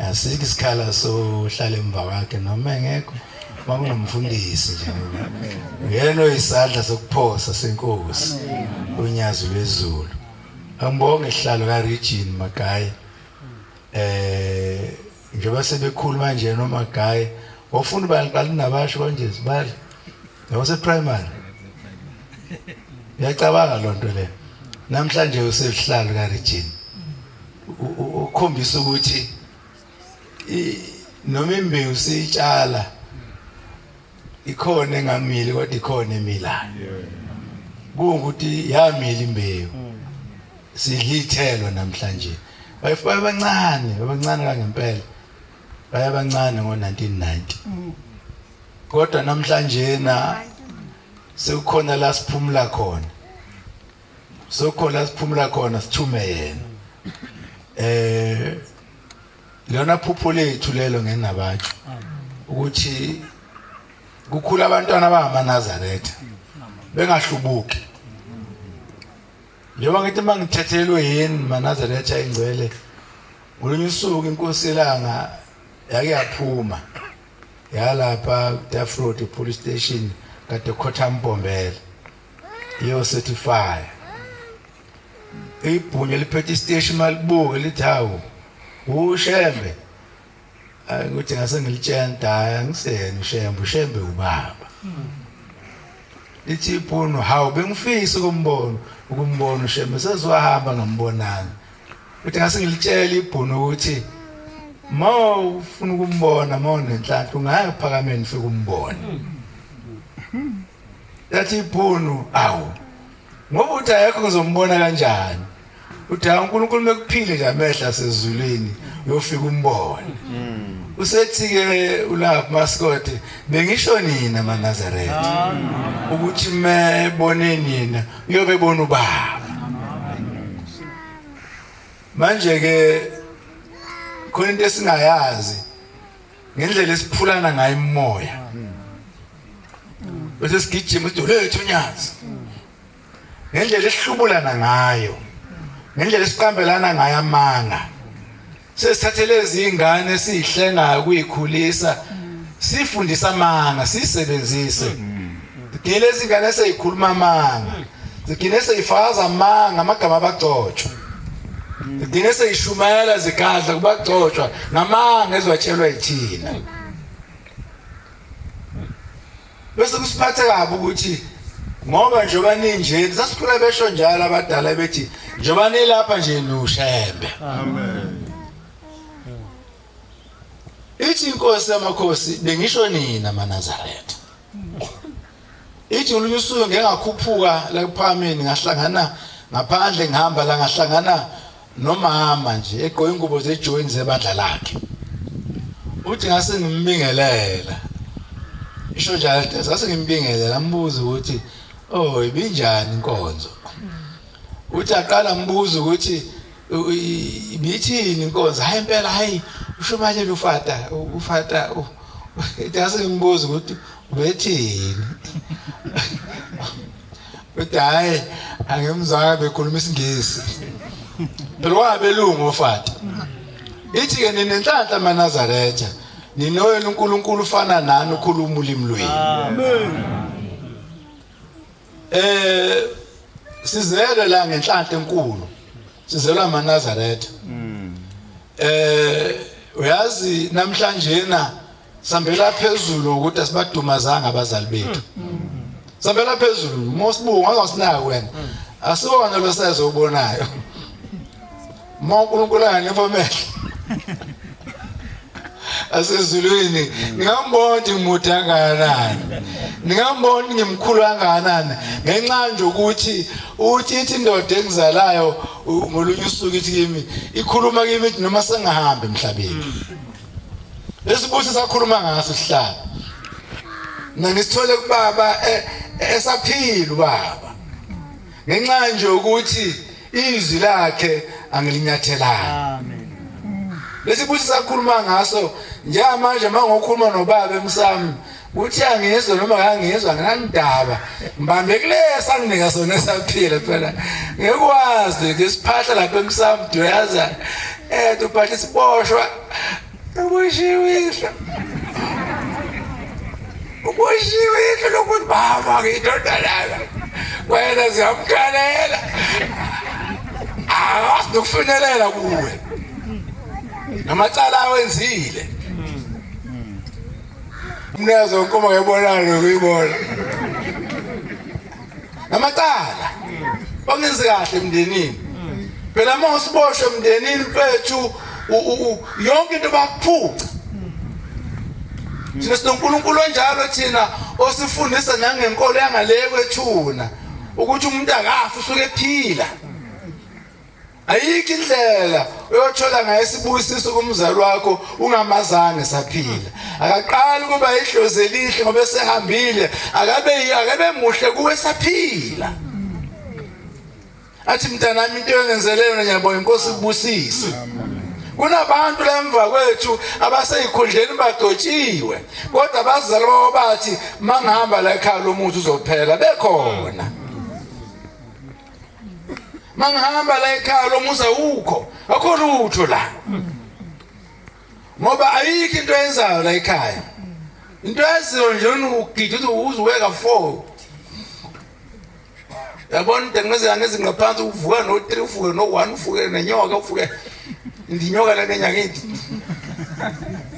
Asikho isikhala sohlala emva kwakhe noma engekho makunomfundisi nje. Ngiyena oyisandla sokuphosa senkosi unyazi lwezulu. Angibonge isihlalo kaRegine Magayi. Njengoba sebekhuluma nje noMagayi, wafuna baqala nabasho kanje sibali. Yawuse primary. Ngiyacabanga lonto le. Namhlanje usesihlalo kaRegine. Ukhombisa ukuthi noma imbewu siyitshala ikhona engamili kodwa ikhona emilayo. Kungukuthi yamila imbewu. Sidla ithelo namhlanje. Bayifaka abancane kangempela. Bayabancane ngo1990. Kodwa namhlanje sekukhona la siphumula khona. Sokhona siphumula khona sithume yena. Lona phupho lethu lelo ngenabatsho ukuthi kukhula abantwana bangamaNazaretha bengahlubuki. Njengoba ngithi mangithethelwe yini maNazaretha ingcwele, ngolunye usuku inkosi elanga yake yaphuma yalapha Dafrod police station kade Khothampombela iyo certify ibhunye liphethe station malibuke lithi hawo uShembe ukuthi ngase ngilitshenta ngisena uShembe ubaba lithi iphunu hawo bengifisa ukumbona uShembe sezwahamba ngambonana ukuthi ngase ngilitshela ibhunu ukuthi ma ufuna ukumbona ma unenhlanhla ungaya ephakameni ufike umbone. Yathi iphunu awu ngoba uthi ayekho ngizombona kanjani, uthi uNkulunkulu mekuphile nje amehla sezulwini uyofika umbone. Usethi-ke ulapha maskoti bengisho nina maNazaretha ukuthi mebone nina uyobebona ubaba. Manje-ke khona into esingayazi ngendlela esiphulana ngayo imimoya. Bese sigijima sithi lethu unyazi. Ngendlela esihlubulana ngayo, ngendlela esiqambelana ngayo amanga. Sesithathele izingane esihlengayo kuyikhulisa, sifundisa amanga, sisebenzise. Sigcine izingane eseyikhuluma amanga. Sigcine seyifakaza amanga amagama abagcotshwa. Sigcine seyishumayela zigadla kubagcotshwa ngamanga eziwatshelwa yithina. Bese kusiphatha kabi ukuthi ngoba njengoba ninje sasikhula besho njalo abadala bethi njengoba nilapha nje nuShembe. Amen. Ithi inkosi yamakhosi bengisho nina maNazaretha. Ithi ngolunye usuku ngengakhuphuka la kuphameni ngahlangana ngaphandle ngihamba la ngahlangana nomama nje egqoke ingubo zejoin zebandla lakhe. Uthi ngase ngimbingelela. Isho njalo ngase ngimbingelela ambuza ukuthi oh ibinjani inkonzo. Uthi aqala mbuza ukuthi ibithini inkonzo. Hayi impela hayi ushumayela ufata ngase ngimbuza ukuthi ubethini. Uthi hayi angimzwanga bekhuluma isingisi. Phela wabelungu ufata. Ithi ke ninenhlanhla maNazaretha ninoyena uNkulunkulu ufana nani ukhuluma ulimi lwenu. Amen. Sizele la ngenhlanhla enkulu. Sizelwa maNazaretha. Uyazi namhlanje sambela phezulu ukuthi asibadumazanga abazali bethu. Sambela phezulu mosibuka ngasinaka wena. Asibona lo sazobonayo. Ma uNkulunkulu anefamela. Asezulwini ngiyambona imuthi kangakanani. Ngiyambona ngimkhulu kangakanani ngenxa nje ukuthi ithi indoda engizalayo ngolunye usuku ithi kimi ikhuluma kimi noma sengahambe emhlabeni. Lesibuthi sakhuluma ngaso sihlala. Nangisithole kubaba esaphila ubaba. Ngenxa nje ukuthi izwi lakhe angilinyathelanga. Amen. Lesibuthi sakhuluma ngaso njengamanje mangokhuluma nobaba emsamo uthi angizwe noma angizwa nginandaba mbambe kulesa nginika sona esaphila phela ngekwazi ngesiphahla lapha emsamo uyaza uphahla isiboshwa ubushiwihlo lokuthi baba ngidodalala wena ziyamkhalela awasinokufinyelela kuwe namacala awenzile mnazo nkoma ngiyibonana ukuyibona namacala bangenzi kahle emndenini phela uma usiboshwe emndenini mfethu yonke into bakuphuca thina sinonkulunkulu onjalo thina osifundisa nangenkolo yangale kwethuna ukuthi umuntu akafi usuke ephila ayikho indlela uyothola ngayo isibusiso kumzali wakho ungamazange saphila akaqala kuba idlozi elihle ngoba esehambile akabe muhle kuwe saphila athi mntanami into yongenzeleyo ngiyabonga inkosi ibusise kunabantu lemva kwethu abaseyikhundleni badotshiwe kodwa abazali babo bathi mangihamba la ekhaya lomuntu uzophela bekhona mangihamba la ekhaya lomusa ukho akho lutho la ngoba ayikho into yenzayo la ekhaya into yaziyo nje ukugida ukuthi uzuweka 4 yabona ngeze ngaphansi uvuka no3 uvuke no1 uvuke nenyoka uvuke indinyoka la ngenyakithi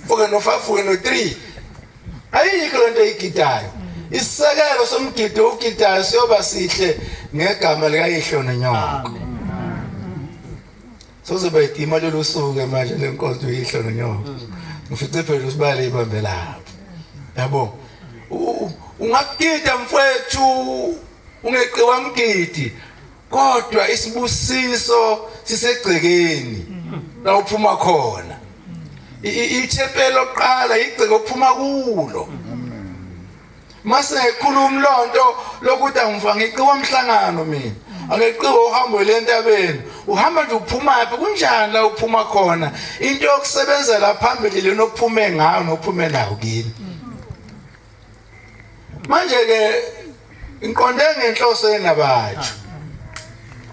uvuke no5 uvuke no3 ayikho lento eyigidayo isisekelo somgido ugidayo siyoba sihle ngegama lika yihlo nenyoko sozoba idima lolu suku manje lenkonzo yihlo nenyoko ufice phela usibale ibambe lapho yabo ungakugida mfowethu ungeqiwa mgidi kodwa isibusiso sisegcekeni la uphuma khona ithempeli lokuqala igceke ophuma kulo mase ngikhuluma lonto lokuthi angiva ngiqiwa umhlangano mina angeqiwa uhambo lentabeni uhamba nje uphuma phi kunjani la uphuma khona into yokusebenza la phambili lenokuphume ngayo nokuphume nayo kini manje ke inqonde ngenhloso yenabatshu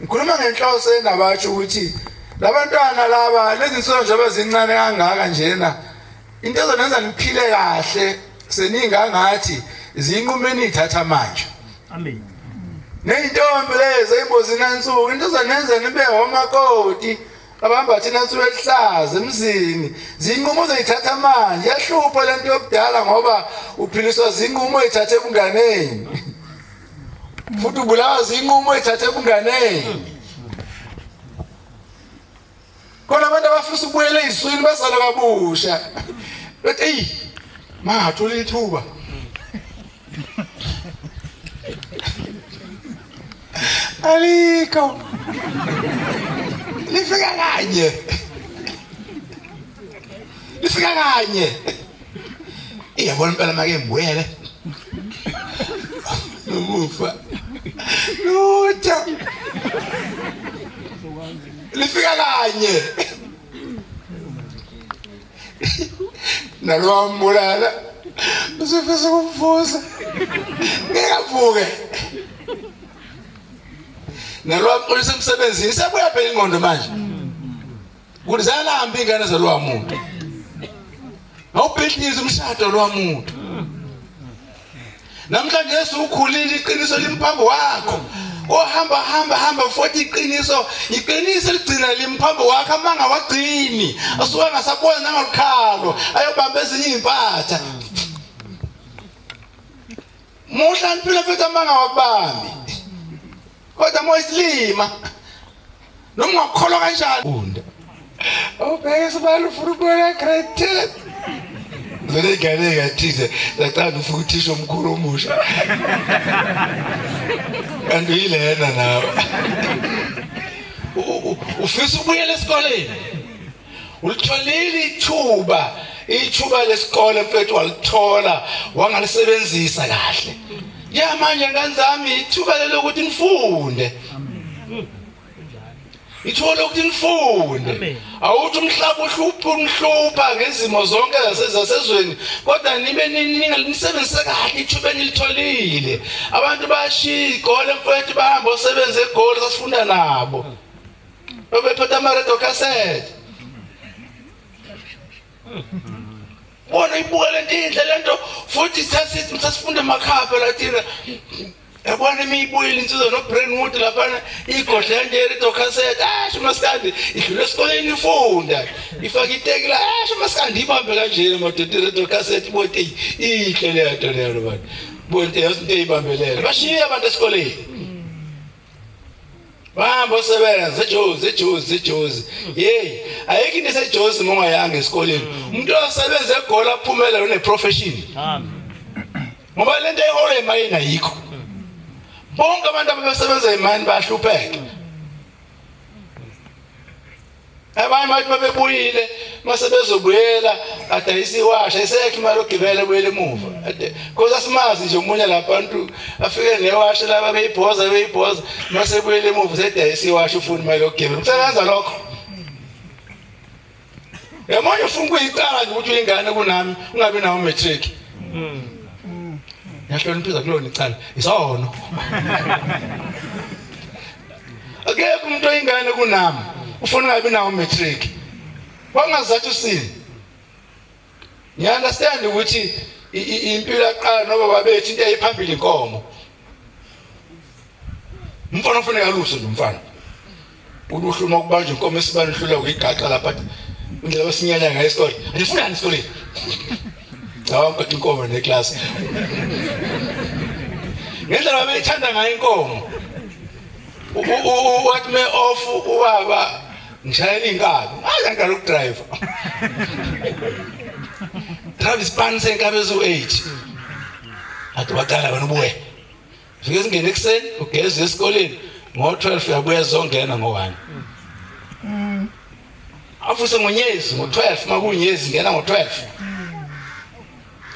ngikhuluma ngenhloso yenabatshu ukuthi labantwana laba lezi nsolo nje abazincane kangaka njena into ezonenza niphile kahle seningangathi zinqumeni ithatha manje amen neyintombi lezi embozini nansuku into ezonenza nibe homakoti abahamba thina nsuku ehlaza emzini zinqumo zayithatha manje yahlupha lento yokudala ngoba uphiliswa zinqumo ezithathe ebunganeni futhi ubulawa zinqumo ezithathe ebunganeni kona abantu abafisa ukubuyela eziswini basala kabusha bethi hey mathola ithuba aliko lifika kanye iyabona impela make ngibuyele umufa lutha lifika kanye nalwambulala usifisa kumfuza ngikavuke nalwaqolisa emsebenzini sebuya phela ingqondo manje ukuthi zalamba ingane zalwamuntu awubhidliza umshado lwamuntu namhlanje Yesu ukhulile iqiniso limphambo wakho hamba futhi iqiniso ligcina limphambo wakho amanga wagcini asuka ngasabona nangalukhalo ayobamba ezinye impatha muhla niphila futhi amanga wakubambi kodwa moyisilima noma ungakholwa kanjani unda obheke sibalo ufuna ukubona grade vele gane gathize laqala ufuna uthisha omkhulu omusha kanti yilena nawe ufisa ukubuyela esikoleni ulitholile ithuba lesikole mfethu walithola wangalisebenzisa kahle manje ngane zami ithuba lokuthi nifunde ithuba lokuthi nifunde awuthi umhlaba uhlupha ngezimo zonke zasezweni kodwa nibe nisebenzise kahle ithuba enilitholile abantu bayashiya igole mfethu bahamba osebenza egoli sasifunda nabo bebephethe amaredio cassette bona ibuka lento inhle lento futhi sasifunde emakhaya phela thina yabona imibuyile insizwa no Brainwood lapha igodla nje radio cassette shumasikandi idlule esikoleni ifunda ifaka itekela shumasikandi ibambe kanje amadodo radio cassette ibote ihle le nto leyo bantu bonke yasinto eyibambelele bashiya abantu esikoleni Bamba sebenza Jozi hey ayikho into seJozi uma ungayanga esikoleni umuntu osebenza egola aphumela une profession ngoba lento ehole emayini ayikho bonke abantu abasebenza imani bahlupheka abanye bathi babebuyile mase bezobuyela adayisiwasha isekho imali ogibela buyele emuva because asimazi nje umunye labantu afike newasha laba beyibhoza mase buyele emuva sedayisiwasha ufuna imali ogibela kusebenza lokho yamonye ufuna ukuyicala nje ukuthi uyingane kunami ungabi nawo matric yahloniphiza kulona icala isono akekho umuntu oyingane kunami ufuna ungabi nawo matric wangazathi usini you understand ukuthi impilo yaqala noba babethi into eyiphambili inkomo umfana ufuna yaluso nomfana uluhluma ukubanja inkomo esibani hlula uyigaxa lapha indlela basinyanya ngayo esikole andifunani esikoleni hawu kodwa inkomo neclass ngendlela babeyithanda ngayo inkomo what me off ubaba ngishayela inkabi ngalo driver Travis Pan senkabe zo8 athi waqala wena ubuye fike singene ekseni ugeze esikoleni ngo12 yabuya zongena ngo1 afuse ngonyezi ngo12 makunyezi ngena ngo12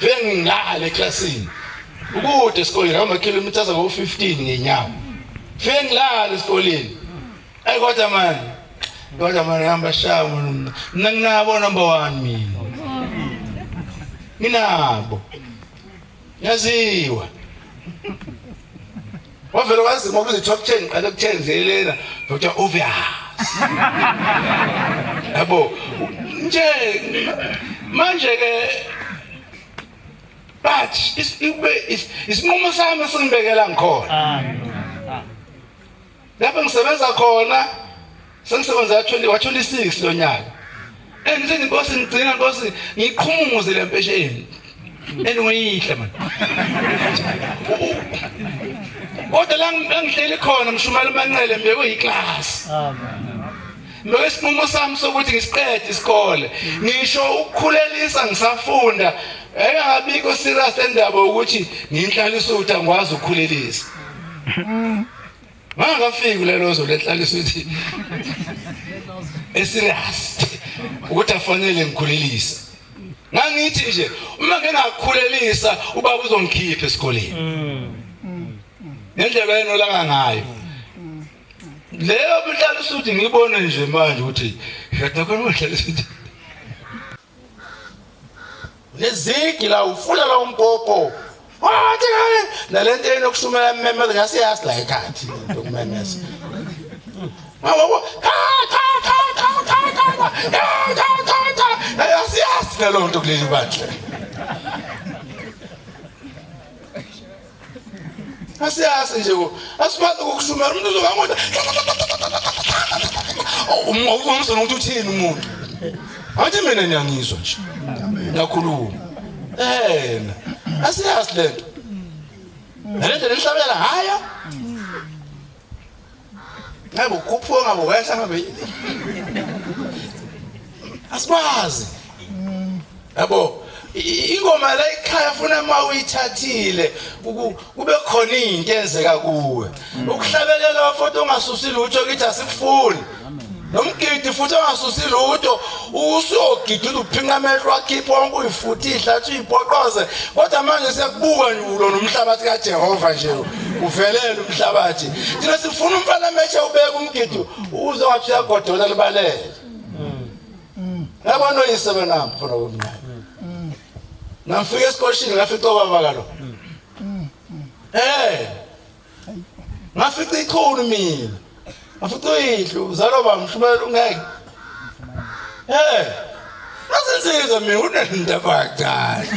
venge ngilala eclassini ukude esikoleni ama kilometers ngo15 ngenyawo venge ngilala esikoleni kodwa manje hamba shawo nginabo number 1 minabo yaziwa wavela wazi ngokuthi top 10 qala ukuthenzelena kodwa obvious yabo nje manje ke but isinqumo sami singibekela ngikhona lapho ngisebenza khona sengisebenza 26 lo nyaka engithi inkosi ngicina inkosi ngiqhumuze le mpesheni engiyihle man kodwa la ngihleli khona mshumala umanqele mbeke yiclass mbeke isinqumo sami sokuthi ngisiqede isikole ngisho ukukhulelisa ngisafunda engabikho serious endaba ukuthi ngihlalisa ukuthi angikwazi ukukhulelisa ngafika lelo zoletlalisa ukuthi eserious ukuthi afanele ngikhulelisa ngangithi nje uma ngingakhulelisa ubaba uzongikhipha esikoleni ngendlela enolanga ngayo leyo mhlalisa ukuthi ngibone nje manje ukuthi shada khona mhlalisa ukuthi lezigi la ufula la umpopho wathi nalento enokushumela ememeza ngasiyazi la ekhaya dokumemeza ayasiyazi nalo nto kuleli bandla asiyazi nje asibathi ukushumela umuntu uzongamoda umawuzo nokuthi uthini umuntu athi mina ngiyangizwa nje nakhuluma asiyazi lento nalento lihlabela haya ngabe ukhuphuka ngabe wehla ngabe asibazi yabo ingoma la ekhaya funa mawuyithathile kube khona into enzeka kuwe ukuhlabelela wafoto ongasusi lutho kithi asikufuni nomgidi futhi ongasusi lutho usogidula uphinqa amehlo akhipha wonke uyifuthi ihlathi uyibhoqoze kodwa manje siyakubuka njulo nomhlabathi kaJehova nje uvelele umhlabathi thina sifuna umfana ameche ubeka umgidi uze wathi uyagodola libalele yabona oyisebe nami mfana womnyaka ngafika esikoleni ngafica baba kalo ngafica ikhulu mina ngafica idlu uzalo bamshumela ungeke Nasensizwa mina unendaba kancane.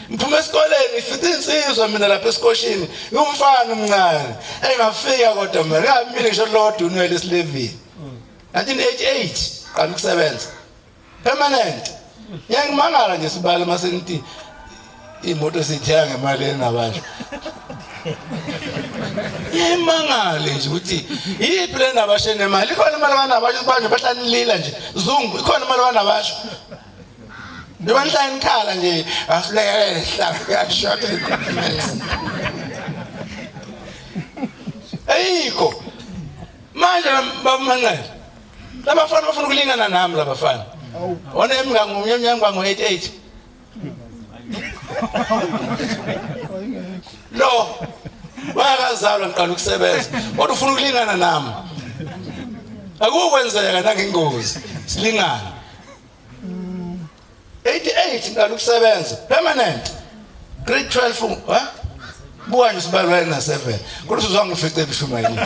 Mphuma esikoleni ngifike insizwa mina lapha esikoshini ngumfana omncane engafika kodwa mina ngamile ngisho lodwa unwele esilevini 1988 qala ukusebenza permanent ngiyangimangala nje sibala masenithi imoto sithenga ngemali enabasho ngiyimangale nje ukuthi yiphi le nabasho nemali ikhona imali kanabasho banje bahlanilila nje zungu ikhona imali kanabasho Dibanhla enkhala nje afleke hlaka shot equipment. Ayikho. Manje bamanqela. Labafana bafuna ukulingana nami labafana. Wona emngango umnyamnyanga ngo88. Lo. Bayakazalwa ngiqala ukusebenza. Kodwa ufuna ukulingana nami. Akukwenzeka nangengozi. Silingana. 88 ngalo kusebenza permanent grade 12 ha buka nje sibalwa na 7 kodwa uzange ufice ebishumayini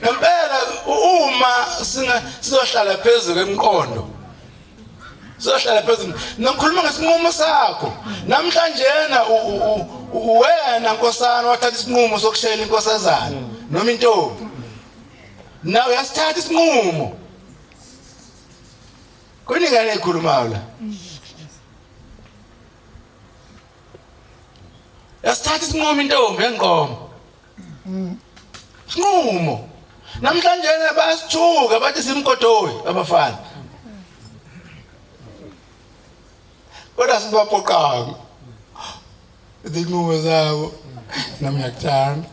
ngempela uma sizohlala phezulu emqondo sizohlala phezulu ngikhuluma ngesinqumo sakho namhlanje yena wena nkosana wathatha isinqumo sokushayela inkosazana noma intombi Now uyasithatha isinqumo. Kuningane ekhulumayo la. Yasithatha isinqumo intombi enqomo. Sinqumo. Namhlanje bayasithuka bathi simkodoyi abafana. Kodwa sibapoqanga. Izinqumo zabo nami ngiyakuthanda.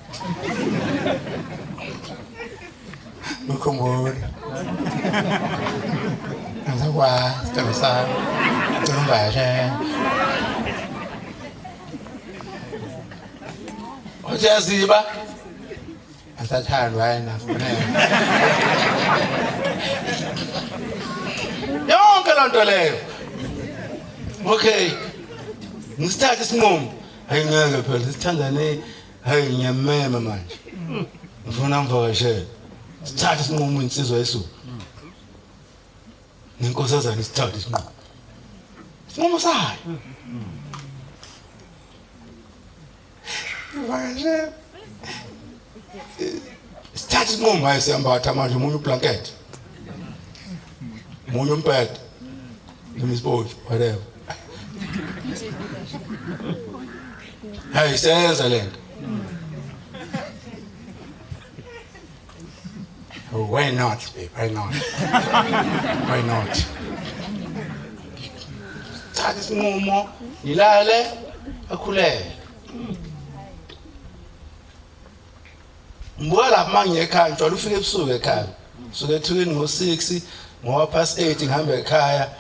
Mukhomboli Anzakwa Teresa Terumbaje Ojaziba Asathandwa yena yonke lonto leyo okay ngisithatha isinqumo ayingeke phela sithandane hayi ngiyamema manje ngifuna mvakashela Sithatha isinqumo insizwa yesu. Nenkosazana isithatha isinqumo. Isinqumo sayo. Manje. Sithatha isinqumo ayisembatha manje umunye ublanket. Umunye umpete. Ngemisiphoji whatever. Hayi senza lento. Why not, babe? Why not? Why not? Thatha isinqumo, ilale, akhulele. Mbuka lapha manje ekhaya, njalo ufike ebusuku ekhaya. Suke ethukeni ngo6, ngo past 8 ngihamba ekhaya,